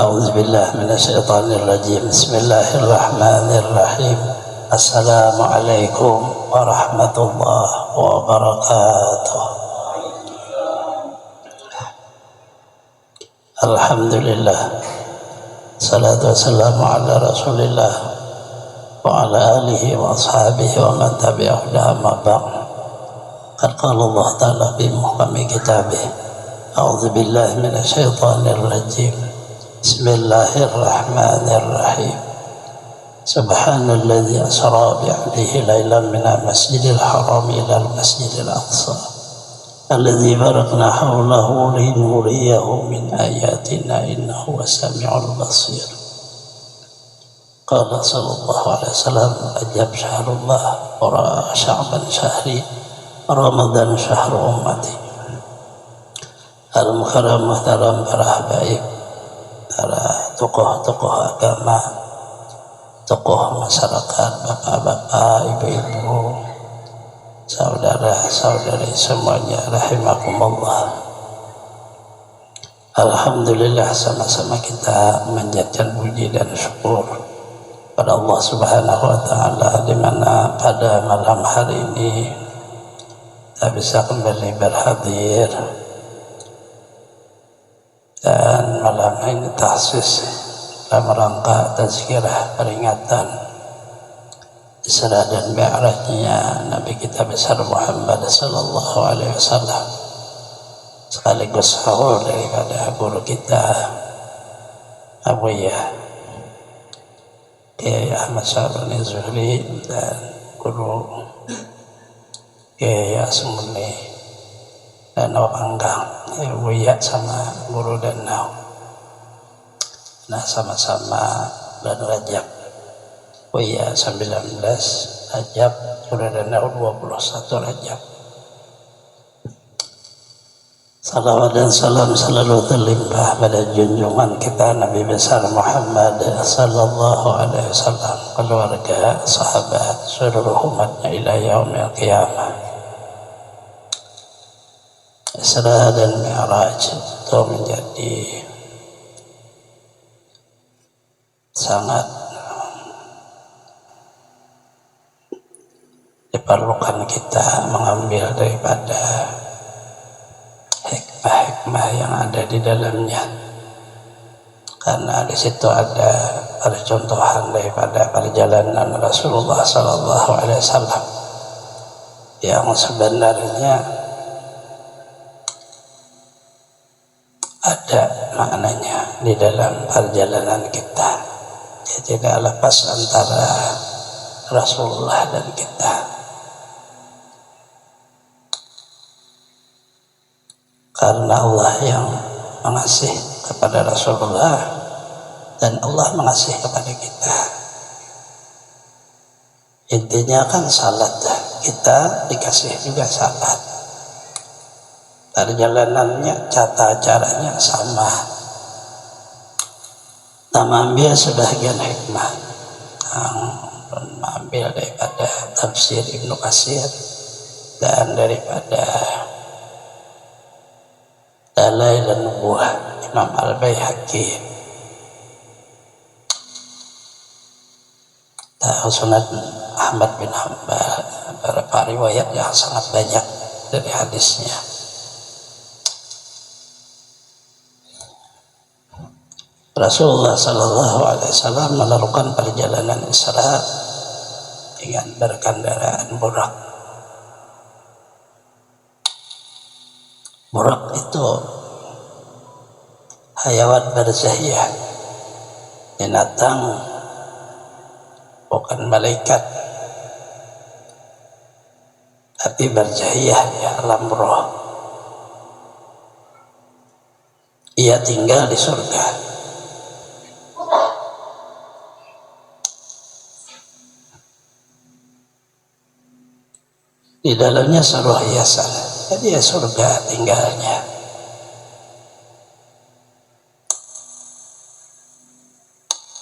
أعوذ بالله من الشيطان الرجيم. بسم الله الرحمن الرحيم. السلام عليكم ورحمة الله وبركاته. الحمد لله، الصلاة والسلام على رسول الله وعلى آله وأصحابه ومن تبعه أما بعد. قد قال الله تعالى في محكم كتابه: أعوذ بالله من الشيطان الرجيم. بسم الله الرحمن الرحيم. سبحان الذي أسرى بعبده ليلا من المسجد الحرام إلى المسجد الأقصى الذي باركنا حوله لنريه من آياتنا إنه هو السميع البصير. قال صلى الله عليه وسلم: رجب شهر الله وشعبان شهري رمضان شهر أمتي. Al-Mukarram Muhtaram, para habaib, para tokoh-tokoh agama, tokoh masyarakat, bapak-bapak, ibu-ibu, saudara-saudari semuanya, rahimakumullah. Alhamdulillah, sama-sama kita menjadikan puji dan syukur pada Allah Subhanahu wa Ta'ala, di mana pada malam hari ini kita bisa kembali berhadir. Dan malam ini tahsis dalam rangka tazkirah, peringatan Isra dan Mi'rajnya Nabi kita besar Muhammad sallallahu alaihi wasallam, sekaligus haul daripada guru kita Abu Yah Kiai Ahmad Syaroni Zuhri dan guru Kiai Asmuni dan Wanggang, Ibu Ya sama guru dan Nau. Nah, sama-sama dan Rajab. Ya 19 Rajab, guru dan Nau 21 Rajab. Salawat dan salam selalu terlimpah pada junjungan kita Nabi besar Muhammad sallallahu alaihi wasallam, keluarga, sahabat, seluruh umatnya ila yaumil qiyamah. Isra dan Mi'raj itu menjadi sangat diperlukan kita mengambil daripada hikmah-hikmah yang ada di dalamnya, karena di situ ada percontohan daripada perjalanan Rasulullah Sallallahu Alaihi Wasallam yang sebenarnya ada maknanya di dalam perjalanan kita. Dia tidak lepas antara Rasulullah dan kita. Karena Allah yang mengasihi kepada Rasulullah dan Allah mengasihi kepada kita. Intinya kan salat, kita dikasih juga salat. Perjalanannya, tata caranya sama. Kita mengambil sebagian hikmah yang mengambil daripada tafsir Ibnu Katsir dan daripada Dalail an-Nubuwah Imam Al-Baihaqi, Sunan Ahmad bin Hanbal, beberapa riwayat yang sangat banyak dari hadisnya. Rasulullah Sallallahu Alaihi Wasallam melakukan perjalanan Isra dengan berkendaraan burak. Burak itu hayawan barzahiyah, binatang, bukan malaikat, tapi barzahiyah, ya, alam roh. Ia tinggal di surga. Di dalamnya seluruh hiasan, jadi ya surga tinggalnya.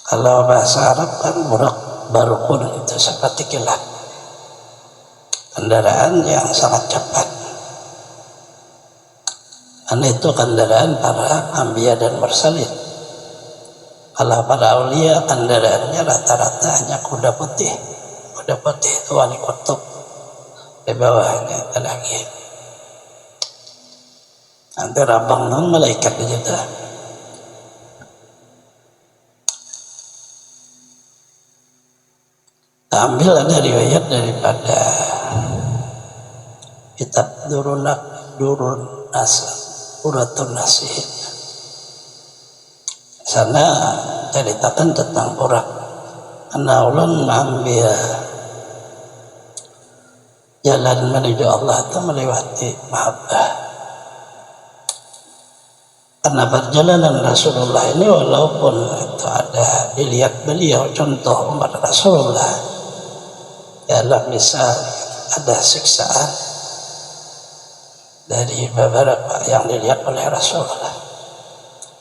Kalau bahasa Arab kan burak barukun itu seperti kilat, kendaraan yang sangat cepat. Karena itu kendaraan para anbiya dan mursalin. Kalau para aulia kendaraannya rata-rata hanya kuda putih. Kuda putih itu wali kutub, di bawahnya ada lagi. Nanti rabang non malaikat juga. Ambil ada riwayat daripada kitab Durun Nasihin. Sana ceritakan tentang urak ulun mengambil jalan menuju Allah itu melewati mahabbah. Karena perjalanan Rasulullah ini walaupun itu ada dilihat beliau contoh umat Rasulullah dalam misal ada siksaan dari beberapa yang dilihat oleh Rasulullah,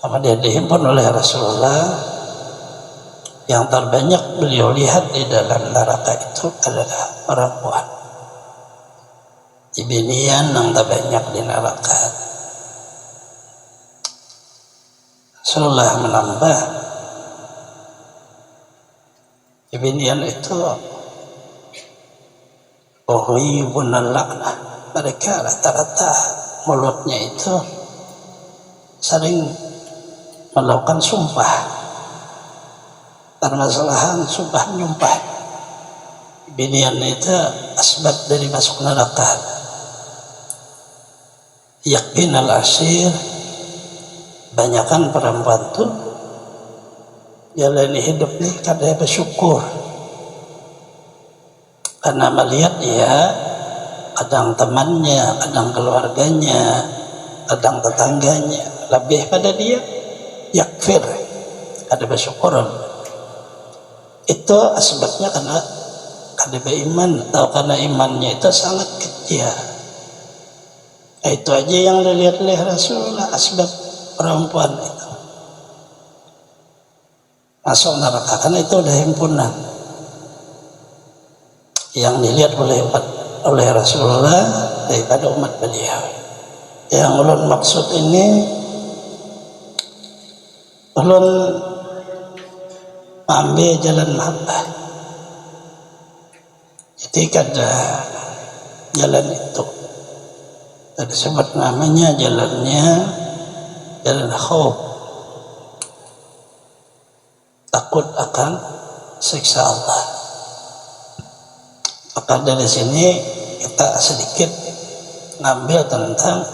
kemudian dihimpun oleh Rasulullah. Yang terbanyak beliau lihat di dalam neraka itu adalah perempuan. Ibinian yang terbanyak di neraka. Rasulullah menambah, ibinian itu uhibunal laknah. Mereka rata-rata mulutnya itu sering melakukan sumpah, permasalahan sumpah menyumpah. Binian itu asbab dari masuk neraka. Yakbinal asir, banyakkan perempuan tuh jalani hidup nih kadang bersyukur karena melihat dia kadang temannya, kadang keluarganya, kadang tetangganya lebih pada dia, yakfir, ada bersyukur. Itu asbabnya karena beriman atau karena imannya itu sangat kecil. Itu aja yang dilihat oleh Rasulullah, asbab perempuan itu masuk neraka karena itu udah himpunan yang dilihat oleh Rasulullah daripada umat beliau. Yang ulun maksud ini ulun ambil jalan mahabbah. Jadi kada jalan itu disebut namanya jalannya jalan khauf, takut akan siksa Allah. Maka dari sini kita sedikit ngambil tentang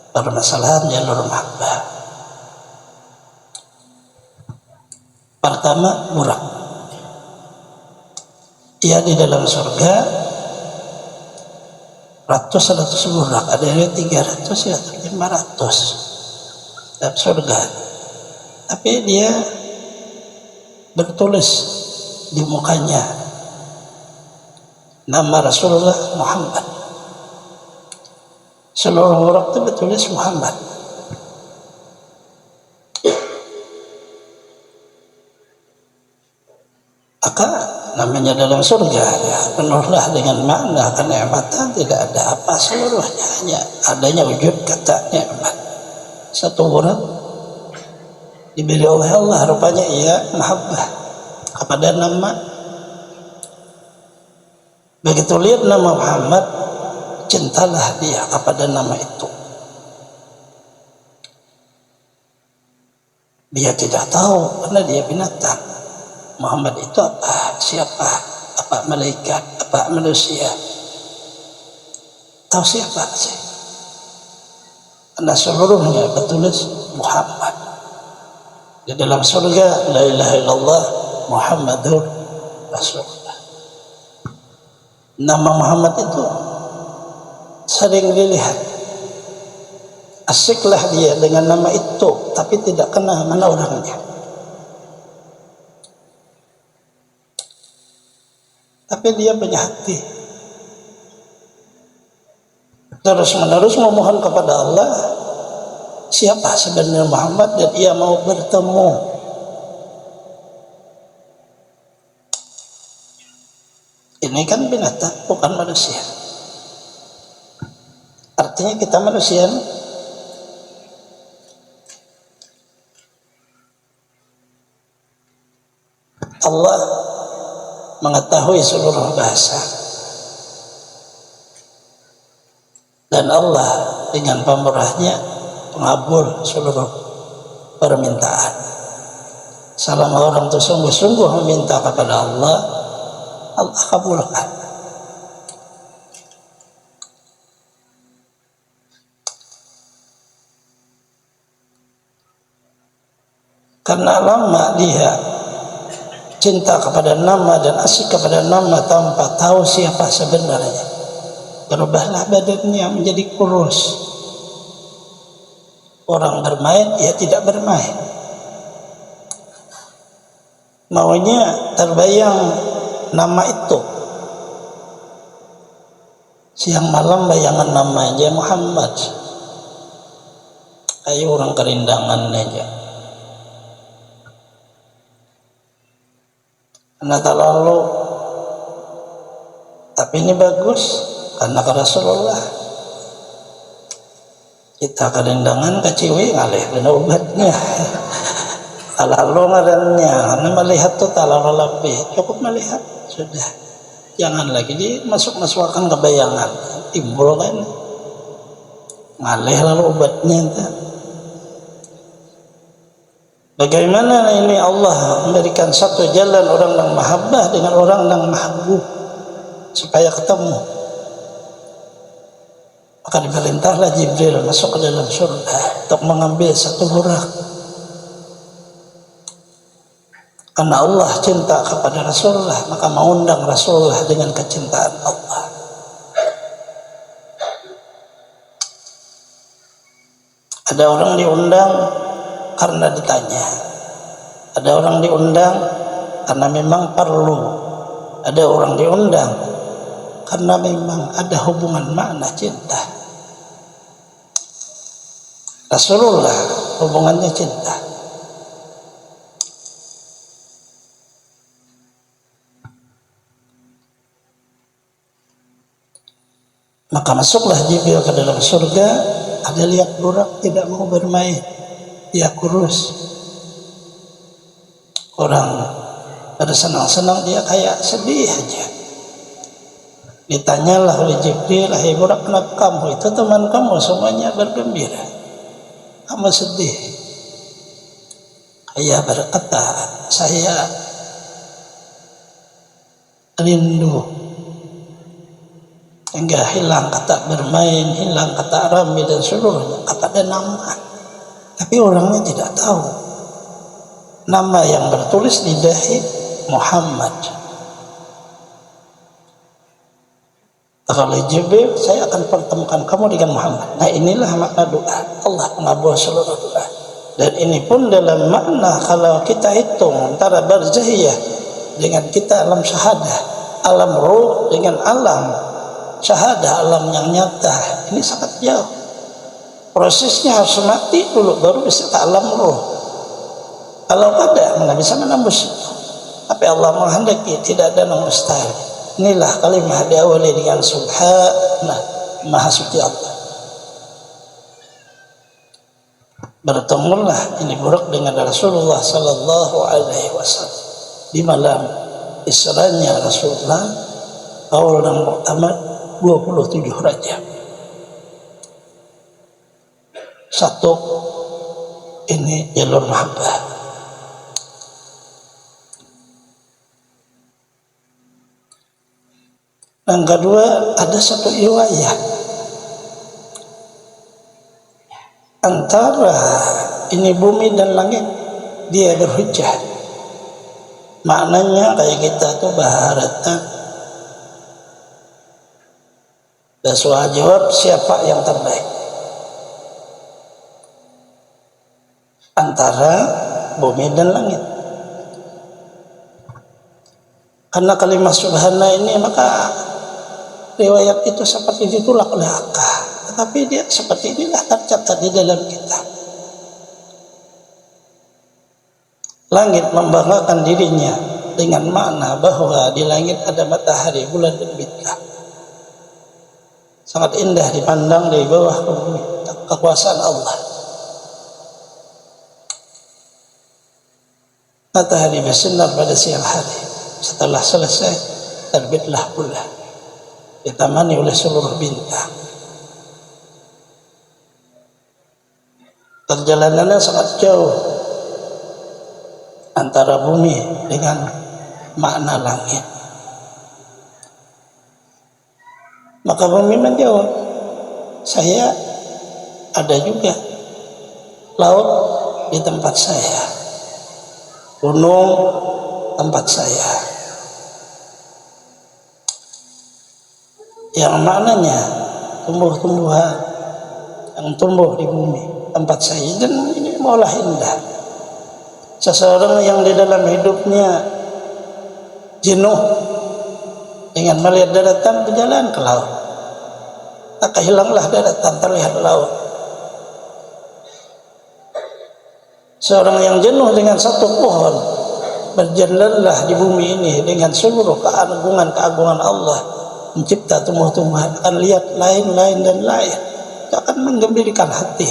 permasalahan jalur mahabbah. Pertama, burak. Ia di dalam surga ratus burak, ada yang 300 ya 500 dalam surga. Tapi dia bertulis di mukanya nama Rasulullah Muhammad. Seluruh burak itu bertulis Muhammad. Maka namanya dalam surga ya, penuhlah dengan makna kenikmatan, tidak ada apa seluruhnya, hanya adanya wujud kata nikmat. Satu burak diberi oleh Allah, rupanya ia mahabbah kepada nama. Begitu lihat nama Muhammad, cintalah dia kepada nama itu. Dia tidak tahu karena dia binatang. Muhammad itu apa? Siapa? Apa malaikat? Apa manusia? Tahu siapa sih? Karena seluruhnya bertulis Muhammad. Di dalam surga, la ilaha illallah Muhammadur Rasulullah. Nama Muhammad itu sering dilihat. Asiklah dia dengan nama itu, tapi tidak kenal mana orangnya. Tapi dia punya hati. Terus menerus memohon kepada Allah, siapa sebenarnya Muhammad, dan ia mau bertemu. Ini kan binatang, bukan manusia. Artinya kita manusia Allah mengetahui seluruh bahasa, dan Allah dengan pemurahnya mengabul seluruh permintaan. Selama orang itu sungguh-sungguh meminta kepada Allah, Allah kabulkan. Karena lama dia cinta kepada nama dan asyik kepada nama tanpa tahu siapa sebenarnya, berubahlah badannya menjadi kurus. Orang bermain, ia tidak bermain. Maunya terbayang nama itu. Siang malam bayangan namanya Muhammad. Ayo orang kerindangan aja. Karena terlalu, tapi ini bagus karena ke Rasulullah. Kita kerindangan keciwi ngalih dan obatnya. Terlalu ngarannya, karena melihat itu terlalu lebih. Cukup melihat sudah, jangan lagi dimasuk-masukkan ke bayangan, timbul kan ngalih lalu obatnya itu. Bagaimana ini Allah memberikan satu jalan orang yang mahabbah dengan orang yang mahbub supaya ketemu. Maka diperintahlah Jibril masuk ke dalam surga untuk mengambil satu burak. Karena Allah cinta kepada Rasulullah, maka mengundang Rasulullah dengan kecintaan Allah. Ada orang diundang karena ditanya, ada orang diundang karena memang perlu, ada orang diundang karena memang ada hubungan makna cinta. Rasulullah hubungannya cinta. Maka masuklah Jibril ke dalam surga. Ada lihat burak tidak mau bermain, dia kurus. Orang pada senang-senang, dia kayak sedih aja. Ditanyalah oleh Jibril, "Hai burak, kenapa kamu? Itu teman kamu semuanya bergembira, kamu sedih?" Dia berkata, "Saya rindu hingga hilang kata bermain, hilang kata rami dan seluruhnya, kepada nama." Tapi orangnya tidak tahu nama yang bertulis di dahi Muhammad. Kalau Jibril, "Saya akan pertemukan kamu dengan Muhammad." Nah, inilah makna doa. Allah mengabul seluruh doa. Dan ini pun dalam makna kalau kita hitung antara barzahiyah dengan kita alam syahadah, alam ruh dengan alam syahadah, alam yang nyata, ini sangat jauh. Prosesnya harus mati dulu baru bisa ke alam ruh. Kalau ada, mana bisa menembus itu. Tapi Allah menghendaki, tidak ada yang mustahil. Inilah kalimat diawali dengan subhanallah, maha suci Allah. Bertemulah ini burak dengan Rasulullah sallallahu alaihi wasallam di malam Isra'nya Rasulullah awal dan pertama 27 Rajab. Satu, ini jalur mahabbah. Yang kedua, ada satu riwayat antara ini bumi dan langit, dia berhujjah. Maknanya kayak kita tuh baharatan. Dan soal jawab, siapa yang terbaik antara bumi dan langit. Karena kalimat subhana ini, maka riwayat itu seperti ditolak oleh akal, tetapi dia seperti inilah tercatat di dalam kitab. Langit membanggakan dirinya dengan makna bahwa di langit ada matahari, bulan dan bintang. Sangat indah dipandang dari bawah ke bumi, kekuasaan Allah. Matahari bersinar pada siang hari. Setelah selesai, terbitlah bulan, ditemani oleh seluruh bintang. Perjalanannya sangat jauh antara bumi dengan makna langit. Maka bumi menjawab, saya ada juga. Laut di tempat saya, gunung tempat saya. Yang maknanya tumbuh-tumbuhan yang tumbuh di bumi tempat saya. Dan ini maulah indah. Seseorang yang di dalam hidupnya jenuh dengan melihat daratan, berjalan ke laut, maka hilanglah daratan, terlihat laut. Seorang yang jenuh dengan satu pohon, berjalanlah di bumi ini dengan seluruh keagungan Allah mencipta tumbuh-tumbuhan, akan lihat lain dan lain, itu akan menggembirakan hati.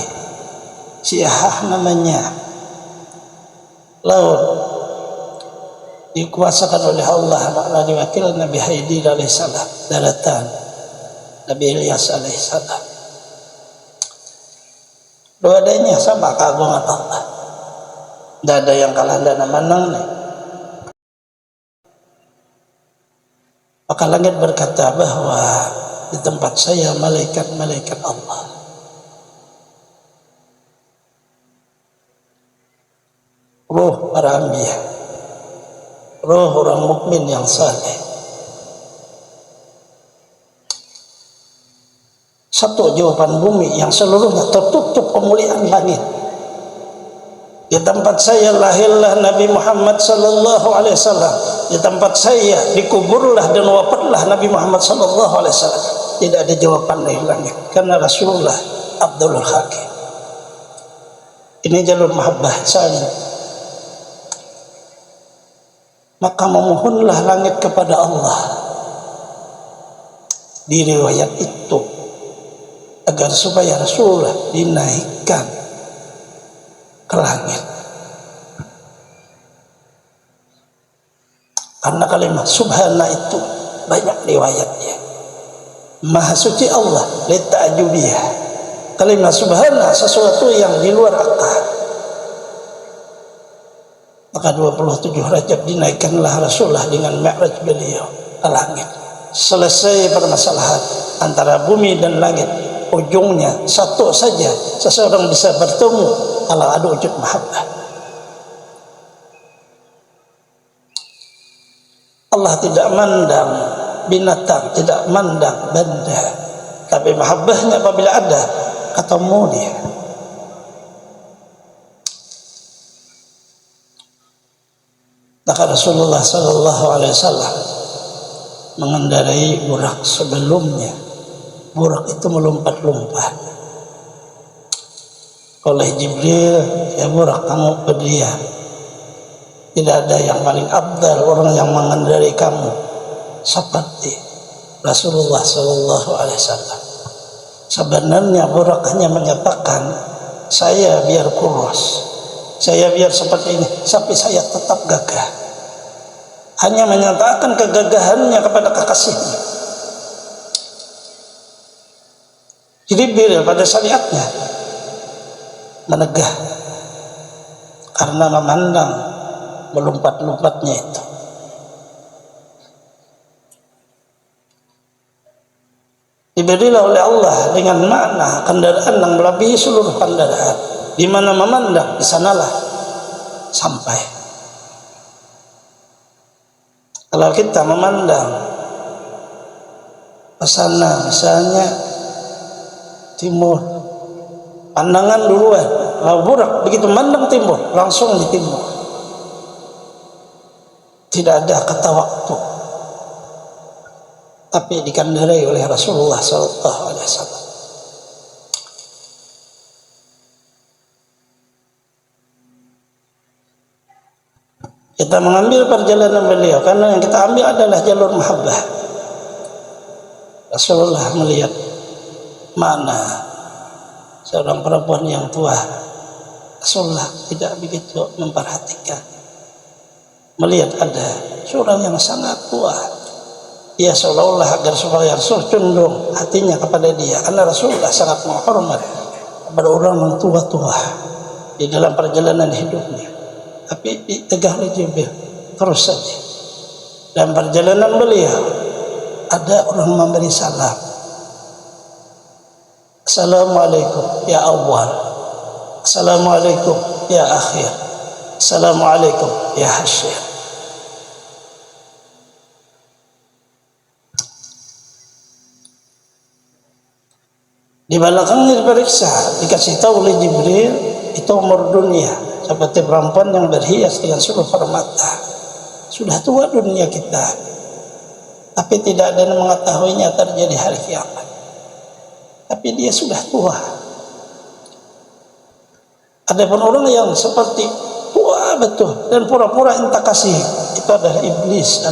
Siah namanya laut, dikuasakan oleh Allah, makna diwakil Nabi Haidi alaihissalam, daratan Nabi Ilyas alaihissalam. Dua-duanya sama keagungan Allah. Tidak ada yang kalah dan menang nih. Maka langit berkata bahwa di tempat saya malaikat-malaikat Allah. Ruh para anbiya, ruh orang mukmin yang saleh. Satu jawaban bumi yang seluruhnya tertutup pemulihan langit. Di tempat saya lahirlah Nabi Muhammad sallallahu alaihi wasallam. Di tempat saya dikuburlah dan wafatlah Nabi Muhammad sallallahu alaihi wasallam. Tidak ada jawaban dari langit karena Rasulullah Abdul Hakim. Ini jalur mahabbah saling. Maka memohonlah langit kepada Allah di riwayat itu agar supaya Rasulullah dinaikkan ke langit. Karena kalimat subhana itu banyak riwayatnya. Maha suci Allah, lita'ajubiyah. Kalimat subhana sesuatu yang di luar akal. Maka 27 Rajab dinaikkanlah Rasulullah dengan mi'raj beliau ke langit. Selesai permasalahan antara bumi dan langit, ujungnya satu saja, seseorang bisa bertemu kalau ada wujud mahabbah. Allah tidak mandang binatang, tidak mandang benda, tapi mahabbahnya apabila ada ketemu dia. Maka Rasulullah sallallahu alaihi wasallam mengendarai burak sebelumnya. Burak itu melompat-lompat. Oleh Jibril, ya burak kamu berdiam. Tidak ada yang paling abdal orang yang mengendarai kamu seperti Rasulullah sallallahu alaihi wasallam. Sebenarnya burak hanya menyatakan, saya biar kurus, saya biar seperti ini, tapi saya tetap gagah. Hanya menyatakan kegagahannya kepada kekasihnya. Jibril pada syariatnya menegah karena memandang melompat-lompatnya itu. Diberilah oleh Allah dengan makna kendaraan yang melebihi seluruh kendaraan. Di mana memandang, di sanalah sampai. Kalau kita memandang ke sana, misalnya timur, pandangan duluan, burak begitu mandang timur, langsung di timur. Tidak ada kata waktu, tapi dikendarai oleh Rasulullah sallallahu alaihi wasallam. Kita mengambil perjalanan beliau karena yang kita ambil adalah jalur mahabbah. Rasulullah melihat mana seorang perempuan yang tua. Rasulullah tidak begitu memperhatikan. melihat ada seorang yang sangat tua, ia seolah-olah agar supaya Rasul condong hatinya kepada dia, karena Rasulullah sangat menghormat kepada orang yang tua-tua di dalam perjalanan hidupnya. Tapi ditegah oleh Jibril terus saja. Dalam perjalanan beliau ada orang memberi salam. Assalamualaikum ya awal, Assalamualaikum ya akhir, Assalamualaikum ya hasyir. Di belakangnya diperiksa, dikasih tahu oleh Jibril, itu umur dunia seperti perempuan yang berhias dengan seluruh permata. Sudah tua dunia kita, tapi tidak ada yang mengetahuinya terjadi hari kiamat. Tapi dia sudah tua. Adapun orang yang seperti tua betul dan pura-pura entah kasih, itu adalah iblis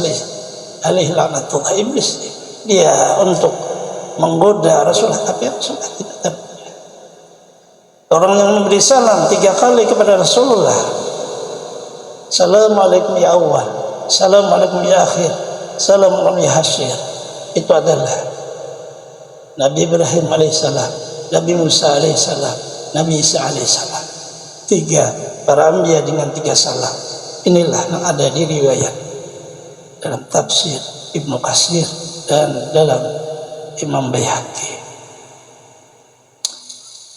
alaihi laknatullah. Iblis dia untuk menggoda Rasulullah, tapi Rasulullah tidak tergoda. Orang yang memberi salam 3 kali kepada Rasulullah, Assalamualaikum ya awal, Assalamualaikum ya akhir, Assalamualaikum ya hasyir, itu adalah Nabi Ibrahim alaihissalam, Nabi Musa alaihissalam, Nabi Isa alaihissalam. 3 para anbiya dengan 3 salam. Inilah yang ada di riwayat dalam tafsir Ibnu Katsir dan dalam Imam Baihaqi.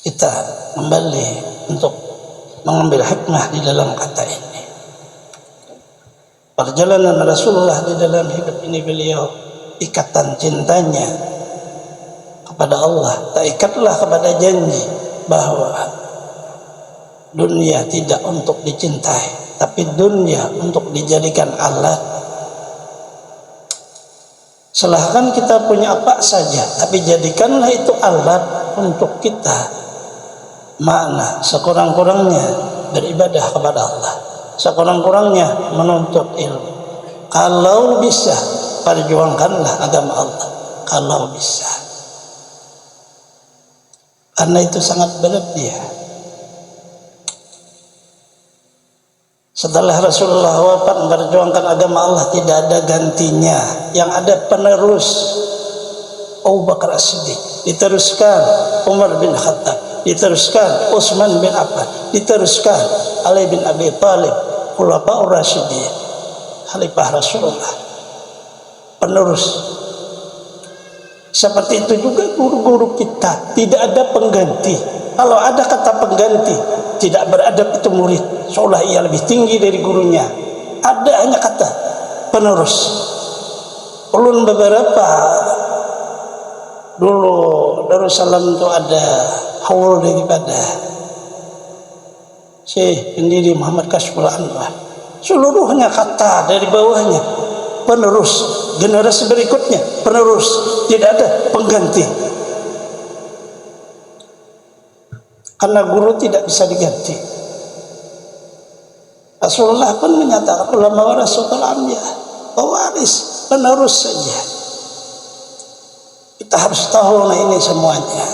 Kita kembali untuk mengambil hikmah di dalam kata ini. Perjalanan Rasulullah di dalam hidup ini, beliau ikatan cintanya kepada Allah, tak ikatlah kepada janji bahwa dunia tidak untuk dicintai, tapi dunia untuk dijadikan alat. Silahkan kita punya apa saja, tapi jadikanlah itu alat untuk kita makna sekurang-kurangnya beribadah kepada Allah, sekurang-kurangnya menuntut ilmu. Kalau bisa, perjuangkanlah agama Allah. Kalau bisa, karena itu sangat berat dia. Setelah Rasulullah wafat, memperjuangkan agama Allah tidak ada gantinya. Yang ada penerus Abu Bakar As-Siddiq, diteruskan Umar bin Khattab, diteruskan Utsman bin Affan, diteruskan Ali bin Abi Thalib, Khulafaur Rasyidin, Khalifah Rasulullah, penerus. Seperti itu juga guru-guru kita, tidak ada pengganti. Kalau ada kata pengganti, tidak beradab itu murid, seolah ia lebih tinggi dari gurunya. Ada hanya kata penerus. Ulun beberapa dulu Darussalam itu ada haul daripada Syekh pendiri Muhammad Kashful Anwar. Seluruhnya kata dari bawahnya penerus, generasi berikutnya penerus, tidak ada pengganti. Karena guru tidak bisa diganti. Rasulullah pun menyatakan ulama warasatul anbiya, pewaris, penerus saja. Kita harus tahu ini semuanya.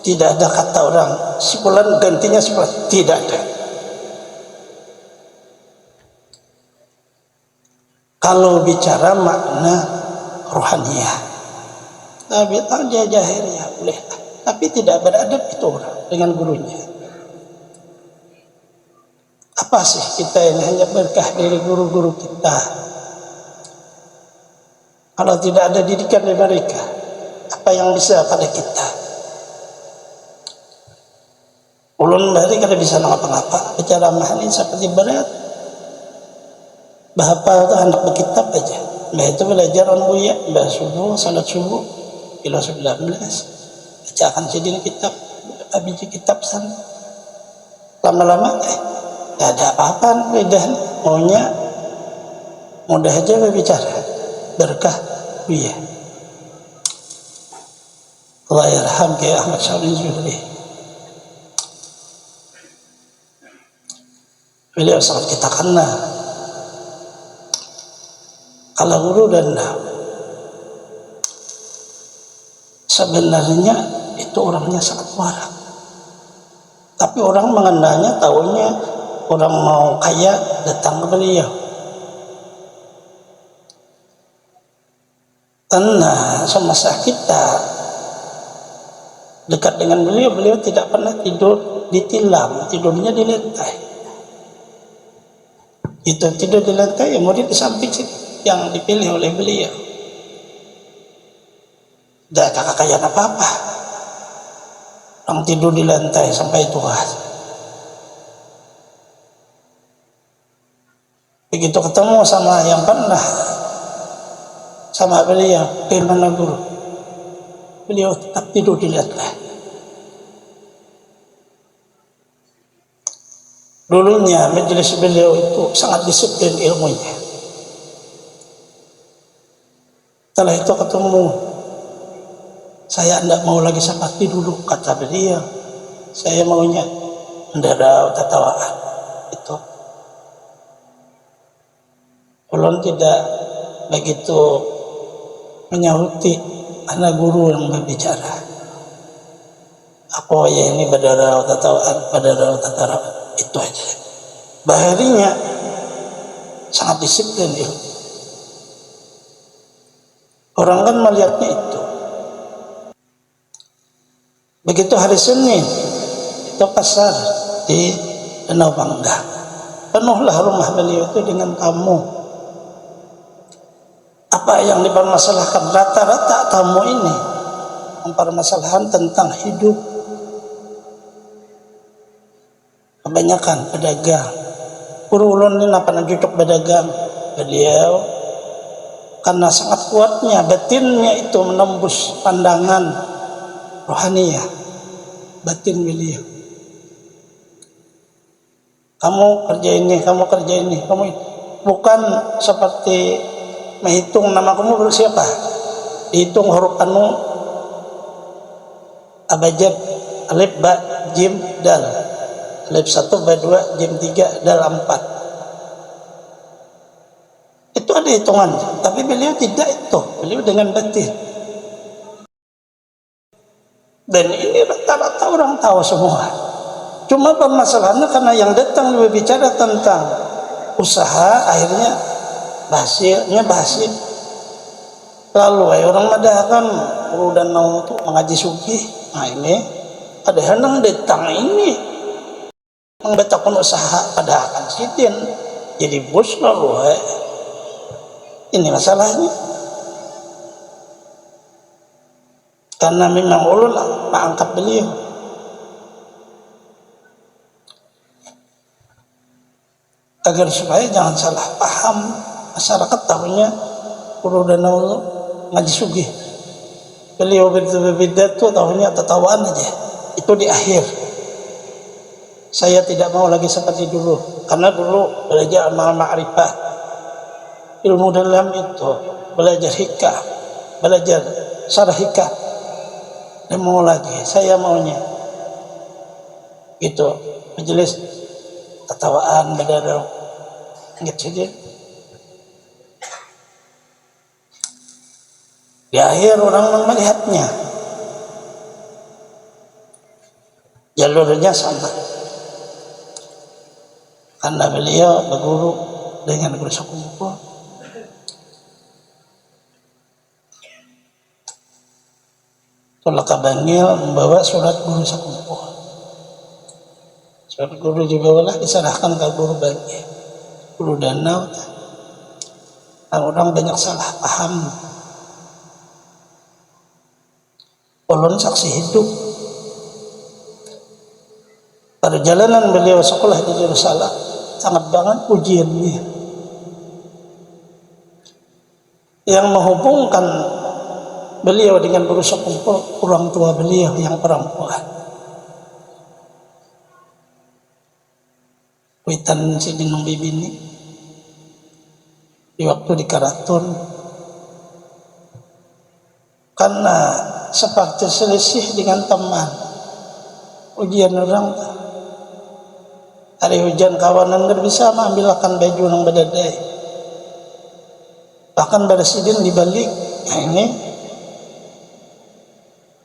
Tidak ada kata orang sebulan gantinya sebulan, tidak ada. Kalau bicara makna rohaniah, tapi dia jahiliyah boleh, tapi tidak beradab itu orang dengan gurunya. Apa sih kita ini hanya berkah dari guru-guru kita? Kalau tidak ada didikan dari mereka, apa yang bisa pada kita? Ulun bari kada bisa ngapa-ngapa, bicara mahal ini seperti berat. Bahapa itu anak berkitab aja. Mbah itu belajar on buya, mbah subuh, salat subuh, kilo 19. Bacakan sidin kitab, biji kitab sana. Lama-lama tidak ada apa-apa lidah maunya mudah aja berbicara, berkah buya. Allah yarham Kiai Ahmad Syarif Zuhri. Beliau sangat kita kenal. Kalau guru dan sebenarnya itu orangnya sangat warak. Tapi orang mengenalnya, tahunya orang mau kaya datang ke beliau. Karena semasa kita dekat dengan beliau, beliau tidak pernah tidur di tilam, tidurnya di lantai. Itu tidur di lantai, ya murid di samping yang dipilih oleh beliau. Tidak ada kekayaan apa-apa, orang tidur di lantai sampai tua. Begitu ketemu sama yang pernah sama beliau, gimana guru? Beliau tetap tidur di lantai. Dulunya majelis beliau itu sangat disiplin ilmunya. Setelah itu ketemu, saya tidak mau lagi seperti dulu, kata beliau. Saya maunya mendadak tatawaan. Itu ulun tidak begitu menyahuti anak guru yang berbicara. Apa ya ini badara tatawaan, itu aja. Baharinya sangat disiplin ilmu. Orang kan melihatnya itu. Begitu hari Senin, itu pasar di Danau Panggang. Penuhlah rumah beliau itu dengan tamu. Apa yang dipermasalahkan? Rata-rata tamu ini mempermasalahkan tentang hidup. Kebanyakan pedagang. Guru ulun ini pernah duduk pedagang. Beliau karena sangat kuatnya batinnya itu menembus pandangan rohaniah, batin beliau. Kamu kerja ini, kamu kerja ini, kamu ini. Bukan seperti menghitung nama kamu bersiapa, dihitung huruf anu abjad, alif ba jim dal, alif 1 ba 2 jim 3 dal 4. Itu ada hitungan, tapi beliau tidak itu. Beliau dengan batin. Dan ini rata-rata orang tahu semua. Cuma permasalahannya karena yang datang berbicara tentang usaha, akhirnya hasilnya bahasin. Lalu orang madahkan udah nau tuh mengaji suki. Nah ini ada henang datang ini membetakan usaha pada akan sitin jadi bos lalu. Ini masalahnya. Karena memang ulun pak angkat beliau. Agar supaya jangan salah paham masyarakat tahunya Guru Danau ngaji sugih. Beliau berbeda tuh tahunya tatawaan aja. Itu di akhir. Saya tidak mau lagi seperti dulu. Karena dulu belajar amal ma'rifat, ilmu dalam itu, belajar hikah, belajar syarah hikah. Dan mau lagi, saya maunya itu majelis tatawaan badar gitu saja. Di akhir orang melihatnya jalurnya sama, karena beliau berguru dengan guru sekumpul. Tolak Bangil membawa surat guru sekumpul. Surat guru dibawalah diserahkan ke guru Bangil, guru Danau. Orang banyak salah paham. Ulun saksi hidup perjalanan beliau sekolah di Yerusalem, sangat banget ujiannya yang menghubungkan beliau dengan guru sekumpul orang tua beliau yang perempuan. Witan si Dinung Bibini di waktu di Karatun, karena seperti selisih dengan teman. Ujian orang hari hujan kawanan nggak bisa mengambilkan baju yang bedadai, bahkan bersidin dibalik. Nah ini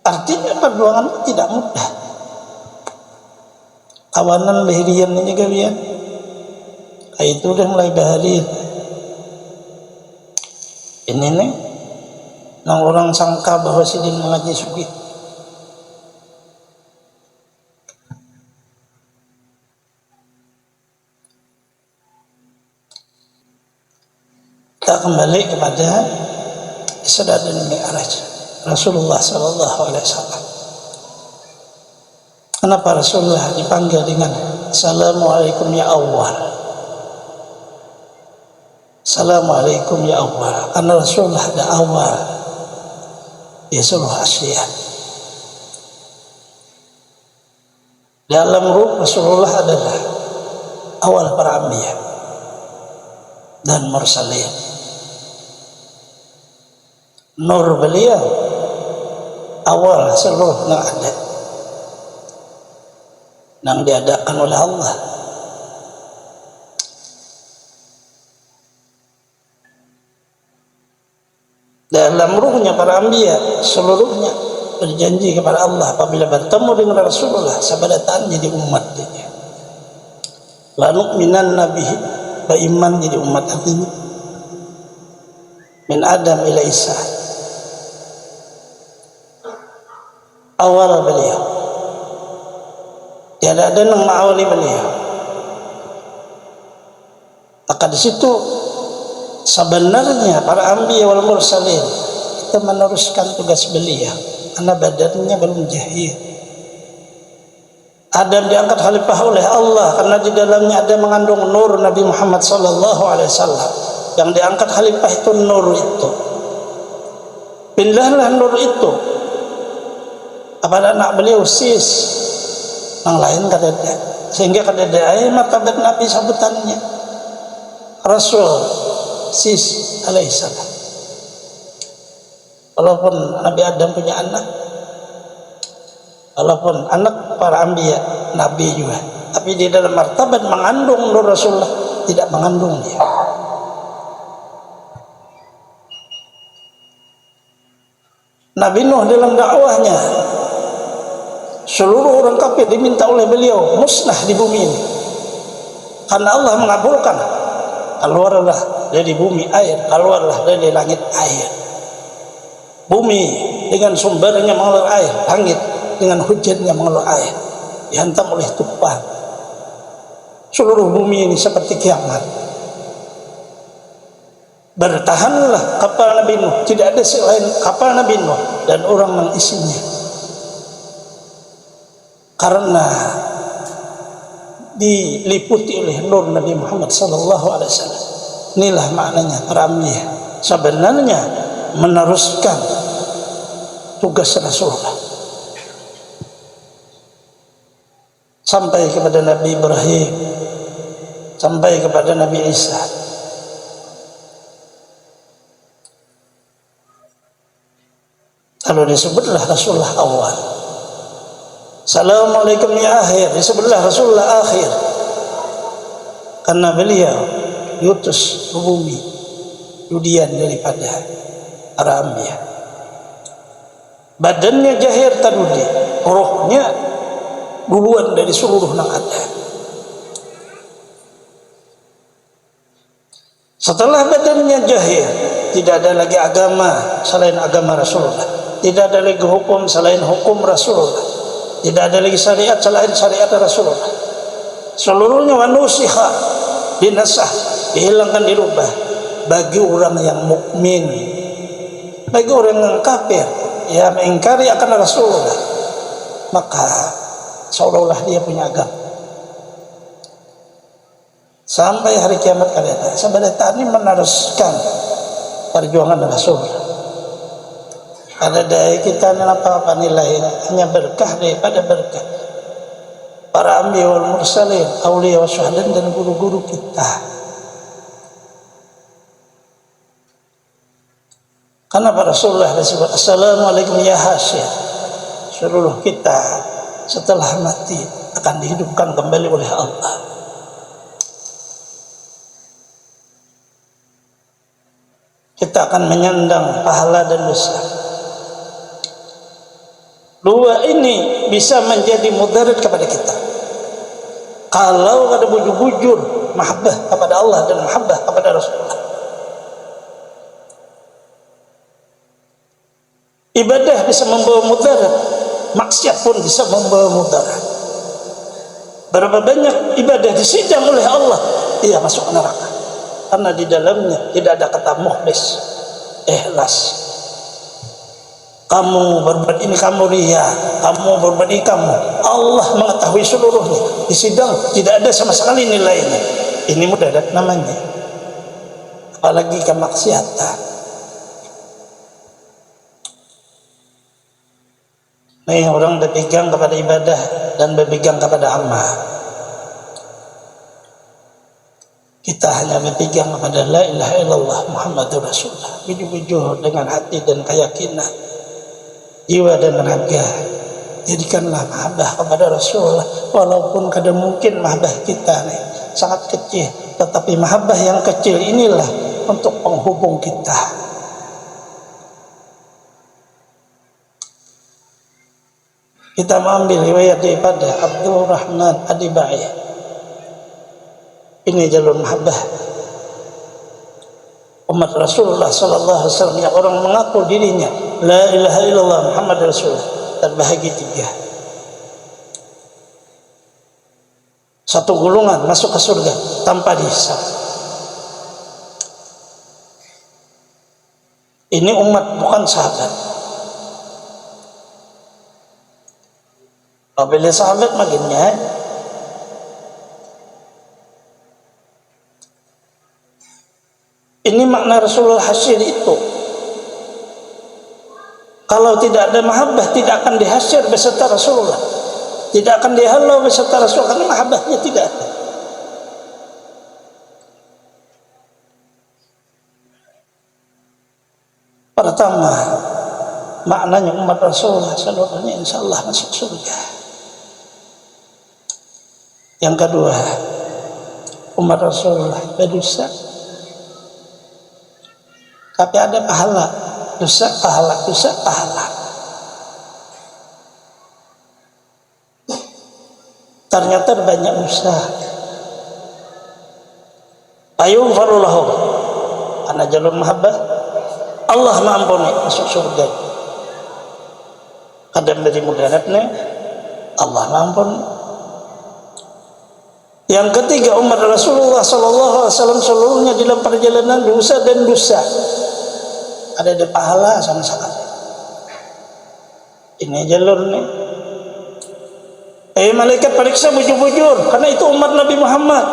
artinya perjuangan tidak mudah. Kawanan bahirian ini gawian kayak itu udah mulai bahari ini nih Nang orang sangka bahwa sidin mengaji sugih. Kita kembali kepada Isra dan Mi'raj Rasulullah sallallahu alaihi wasallam. Kenapa Rasulullah dipanggil dengan Assalamualaikum ya awwal? Assalamualaikum ya awwal. Karena Rasulullah ada awal di seluruh Asia. Dalam ruh Rasulullah adalah awal para anbiya dan mursalin. Nur beliau awal seluruh yang ada, yang diadakan oleh Allah. Dalam ruhnya para anbiya seluruhnya berjanji kepada Allah apabila bertemu dengan Rasulullah sabadataan jadi umat dia. La nu'minanna bihi, beriman jadi umat, artinya min Adam ila Isa. Awal beliau, tiada ada yang mengawali beliau. Maka di situ sebenarnya para anbiya wal mursalin kita meneruskan tugas beliau karena badannya belum jahil. Adam diangkat khalifah oleh Allah karena di dalamnya ada mengandung nur Nabi Muhammad sallallahu alaihi wasallam. Yang diangkat khalifah itu nur itu. Pindahlah nur itu kepada anak beliau Sis, yang lain kadada, sehingga kadada ayat martabat Nabi sebutannya Rasul Sis alaihissalam. Walaupun Nabi Adam punya anak, walaupun anak para anbiya Nabi juga, tapi di dalam martabat mengandung nur Rasulullah tidak mengandung dia. Nabi Nuh dalam dakwahnya seluruh orang kafir diminta oleh beliau musnah di bumi ini karena Allah mengabulkan. Keluarlah dari bumi air, keluarlah dari langit air. Bumi dengan sumbernya mengalir air, langit dengan hujannya mengalir air, dihantam oleh tufan. Seluruh bumi ini seperti kiamat. Bertahanlah kapal Nabi Nuh, tidak ada selain kapal Nabi Nuh dan orang yang isinya, karena diliputi oleh nur Nabi Muhammad sallallahu alaihi wasallam. Inilah maknanya para anbiya sebenarnya meneruskan tugas Rasulullah sampai kepada Nabi Ibrahim, sampai kepada Nabi Isa. Lalu disebutlah Rasulullah awal. Assalamualaikum ya akhir, disebutlah Rasulullah akhir karena beliau diutus ke bumi kemudian daripada para anbiya. Badannya jahir tadudi, rohnya duluan dari seluruh yang ada. Setelah badannya jahir, tidak ada lagi agama selain agama Rasulullah, tidak ada lagi hukum selain hukum Rasulullah, tidak ada lagi syariat selain syariat Rasulullah. Seluruhnya manusia dinasah, dihilangkan, dirubah bagi orang yang mukmin. Bagi orang yang kafir yang mengingkari akan Rasulullah, maka seolah-olah dia punya agama. Sampai hari kiamat kalian sebenarnya ini meneruskan perjuangan Rasulullah. Ada dari kita apa nilainya, hanya berkah daripada berkah para anbiya wal mursalin, auliya wa syuhada dan guru-guru kita. Karena para Rasulullah disebut Assalamualaikum ya Hasyir, seluruh kita setelah mati akan dihidupkan kembali oleh Allah. Kita akan menyandang pahala dan dosa. Dua ini bisa menjadi mudarat kepada kita kalau ada bujur-bujur mahabbah kepada Allah dan mahabbah kepada Rasulullah. Ibadah bisa membawa mudarat, maksiat pun bisa membawa mudarat. Berapa banyak ibadah disidang oleh Allah, ia masuk neraka karena di dalamnya tidak ada kata mukhlis, ikhlas. Kamu berbuat ini, kamu ria, kamu berbuat ini, kamu. Allah mengetahui seluruhnya. Di sidang tidak ada sama sekali nilainya. Ini mudarat namanya. Apalagi kemaksiatan. Nih orang berpegang kepada ibadah dan berpegang kepada amal. Kita hanya berpegang kepada la ilaha illallah Muhammadur Rasulullah, bujuh-bujuh dengan hati dan keyakinan, jiwa dan raga. Jadikanlah mahabbah kepada Rasulullah, walaupun kadang mungkin mahabbah kita nih sangat kecil, tetapi mahabbah yang kecil inilah untuk penghubung kita. Kita mengambil riwayat daripada Abdul Rahman Ad-Dibai. Ini jalur mahabbah umat Rasulullah sallallahu alaihi wasallam yang orang mengaku dirinya la ilaha illallah Muhammad Rasulullah, terbahagi tiga. Satu golongan masuk ke surga tanpa dihisab. Ini umat, bukan sahabat. Apabila sahabat makinnya ini makna Rasulullah hasyir itu. Kalau tidak ada mahabbah, tidak akan dihasyir beserta Rasulullah, tidak akan dihalau beserta Rasulullah, karena mahabbahnya tidak ada. Pertama, maknanya umat Rasulullah seluruhnya insyaallah masuk surga. Yang kedua, umat Rasulullah berdosa tapi ada pahala, dosa pahala, dosa pahala. Ternyata banyak dosa. Ayughfaru lahum, karena jalur mahabbah Allah mengampuni, masuk surga. Kadang dari mudaratnya Allah mengampuni. Yang ketiga, umat Rasulullah sallallahu alaihi wasallam seluruhnya dalam perjalanan dosa dan dosa ada di pahala sama sekali. Ini jalur nih. Malaikat periksa bujur-bujur karena itu umat Nabi Muhammad.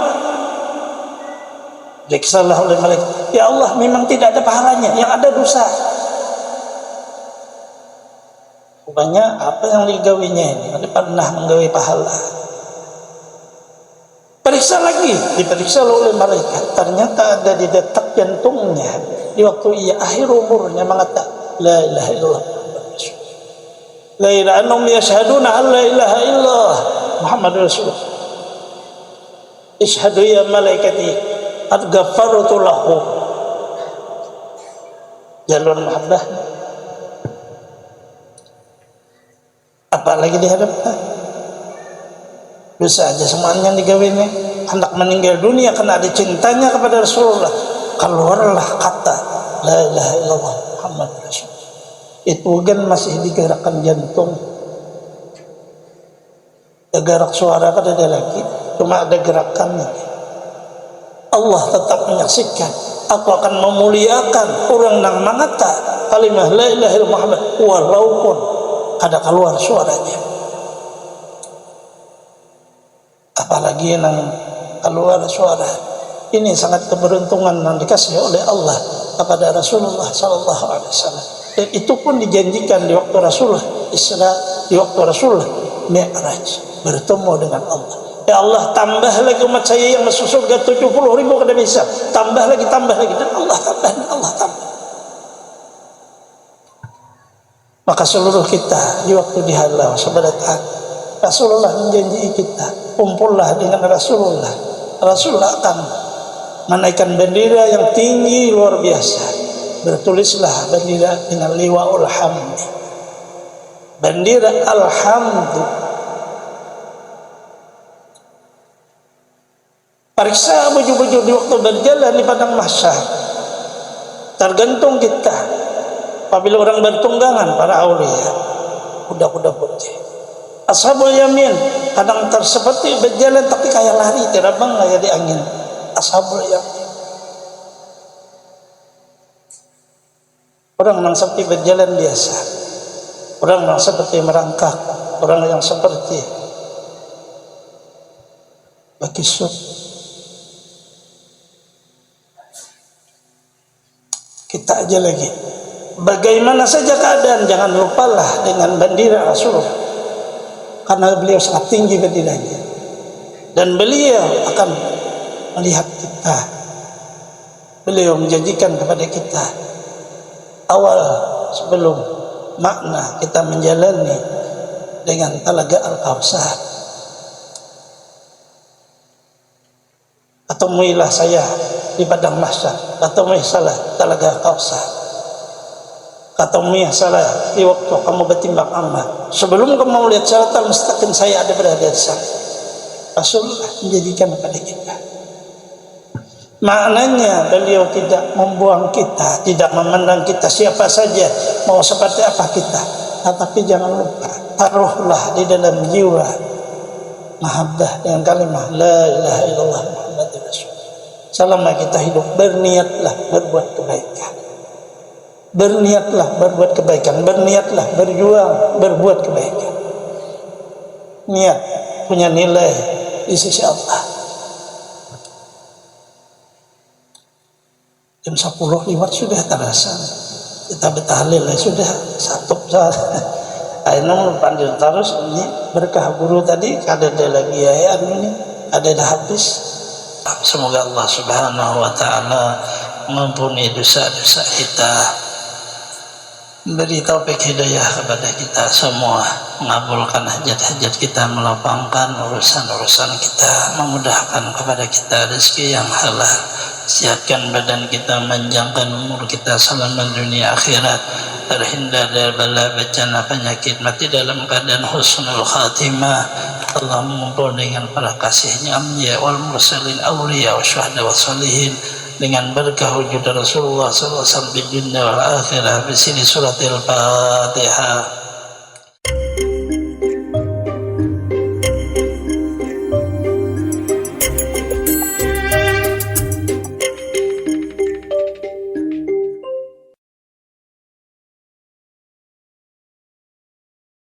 Periksalah oleh malaikat. Ya Allah, memang tidak ada pahalanya, yang ada dosa. Rupanya apa yang digawinya ini? Ada pernah menggawi pahala. Periksa lagi, diperiksa oleh malaikat. Ternyata ada di detak jantungnya di waktu ia akhir umurnya mengatakan la ilaha illallah la ilaha annahum yashhaduna an la ilaha illallah Muhammadur Rasulullah. Ishhadu ya malaikati qad ghafartu lahu. Jalur mahabbah. Apalagi dihadapkan dosa aja semuanya digawinnya. Hendak meninggal dunia karena ada cintanya kepada Rasulullah, keluarlah kata la ilaha illallah Muhammad Rasulullah. Itu kan masih digerakkan jantung, gerak suara kan ada lagi, cuma ada gerakannya. Allah tetap menyaksikan. Aku akan memuliakan orang yang mengata kalimah la ilaha illallah Muhammad walaupun ada keluar suaranya. Apalagi yang keluar suara. Ini sangat keberuntungan yang dikasih oleh Allah kepada Rasulullah sallallahu alaihi wasallam. Dan itu pun dijanjikan di waktu Rasulullah Isra, di waktu Rasulullah Mi'raj, bertemu dengan Allah. Ya Allah, tambah lagi umat saya yang masuk surga 70.000 kada bisa. Tambah lagi dan Allah tambah. Maka seluruh kita di waktu dihalau sebenarnya Rasulullah menjanji kita, kumpullah dengan Rasulullah. Rasulullah akan menaikkan bendera yang tinggi luar biasa. Bertulislah bendera dengan liwaul hamd, bendera alhamdulillah. Periksa baju-baju di waktu berjalan di padang mahsyar. Tergantung kita Apabila orang bertunggangan, para aulia, kuda-kuda putih. Ashabul yamin kadang seperti berjalan tapi kayak lari, terbang kayak di angin. Ashabul yamin, orang yang seperti berjalan biasa, orang yang seperti merangkak, orang yang seperti bakisut. Kita aja lagi, bagaimana saja keadaan, jangan lupalah dengan bendera Rasulullah, karena beliau sangat tinggi benderanya, dan beliau akan melihat kita. Beliau menjanjikan kepada kita awal sebelum makna kita menjalani dengan Talaga Al-Kautsar, ketemuilah saya di padang mahsyar, ketemui salah Talaga Al-Kautsar, ketemui salah di waktu kamu bertimbang amal, sebelum kamu melihat siratal mustaqim, saya ada berada di sana. Rasulullah menjadikan kepada kita. Maknanya beliau tidak membuang kita, tidak memandang kita siapa saja, mau seperti apa kita. Tetapi jangan lupa, taruhlah di dalam jiwa mahabbah dengan kalimat la ilaha illallah Muhammadur Rasulullah. Selama kita hidup, berniatlah berbuat kebaikan, berniatlah berbuat kebaikan, berniatlah berjuang berbuat kebaikan. Niat punya nilai di sisi Allah. Jam 10 lewat sudah terasa, kita bertahlil sudah satu saat. Akhirnya panggil terus, ini berkah guru tadi, ada lagi ya ini, ada dah habis. Semoga Allah Subhanahu wa taala mengampuni dosa-dosa kita, beri taufik hidayah kepada kita semua, mengabulkan hajat-hajat kita, melapangkan urusan-urusan kita, memudahkan kepada kita rezeki yang halal, siapkan badan kita, panjangkan umur kita selama dunia akhirat, terhindar dari bala bencana penyakit, mati dalam keadaan husnul khatimah. Allah mengumpul dengan para kasihnya anbiya wal mursalin, awliya wa syuhada wa salihin, dengan berkah wujud Rasulullah SAW di dunia wal akhirah. Di sini suratil Fatihah.